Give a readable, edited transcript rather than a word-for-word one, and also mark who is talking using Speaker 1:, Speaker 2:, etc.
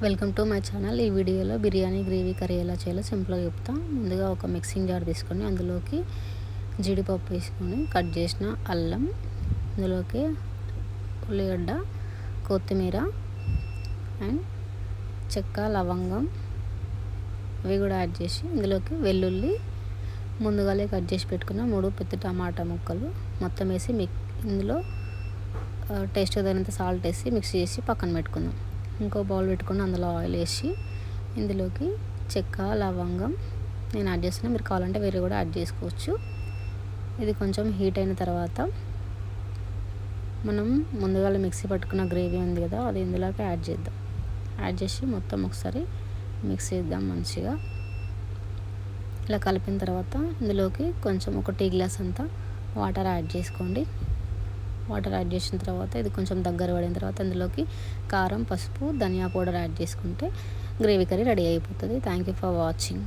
Speaker 1: Welcome to my channel. ఈ వీడియోలో biryani gravy curry ఎలా చేయాలో సింపుల్గా చెప్తా. ముందుగా ఒక మిక్సింగ్ జార్ తీసుకొని అందులోకి జీడిపప్పు వేసుకొని కట్ చేసిన అల్లం, అందులోకి ఉల్లిగడ్డ, కొత్తిమీర అండ్ చెక్క, లవంగం అవి కూడా యాడ్ చేసి ఇందులోకి వెల్లుల్లి ముందుగానే కట్ చేసి పెట్టుకున్న 3 పెద్ద టమాటా ముక్కలు మొత్తం వేసి ఇందులో టేస్ట్ తగినంత సాల్ట్ వేసి మిక్స్ చేసి పక్కన పెట్టుకుందాం. ఇంకో బౌల్ పెట్టుకొని అందులో ఆయిల్ వేసి ఇందులోకి చెక్క, లవంగం నేను యాడ్ చేస్తున్నా. మీరు కావాలంటే వేరే కూడా యాడ్ చేసుకోవచ్చు. ఇది కొంచెం హీట్ అయిన తర్వాత మనం ముందుగా మిక్సీ పట్టుకున్న గ్రేవీ ఉంది కదా, అది ఇందులోకి యాడ్ చేద్దాం. యాడ్ చేసి మొత్తం ఒకసారి మిక్స్ చేద్దాం మంచిగా. ఇలా కలిపిన తర్వాత ఇందులోకి కొంచెం ఒక టీ గ్లాస్ అంతా వాటర్ యాడ్ చేసుకోండి. వాటర్ యాడ్ చేసిన తర్వాత ఇది కొంచెం దగ్గర పడిన తర్వాత అందులోకి కారం, పసుపు, ధనియా పౌడర్ యాడ్ చేసుకుంటే గ్రేవీ కర్రీ రెడీ అయిపోతుంది. Thank you for watching.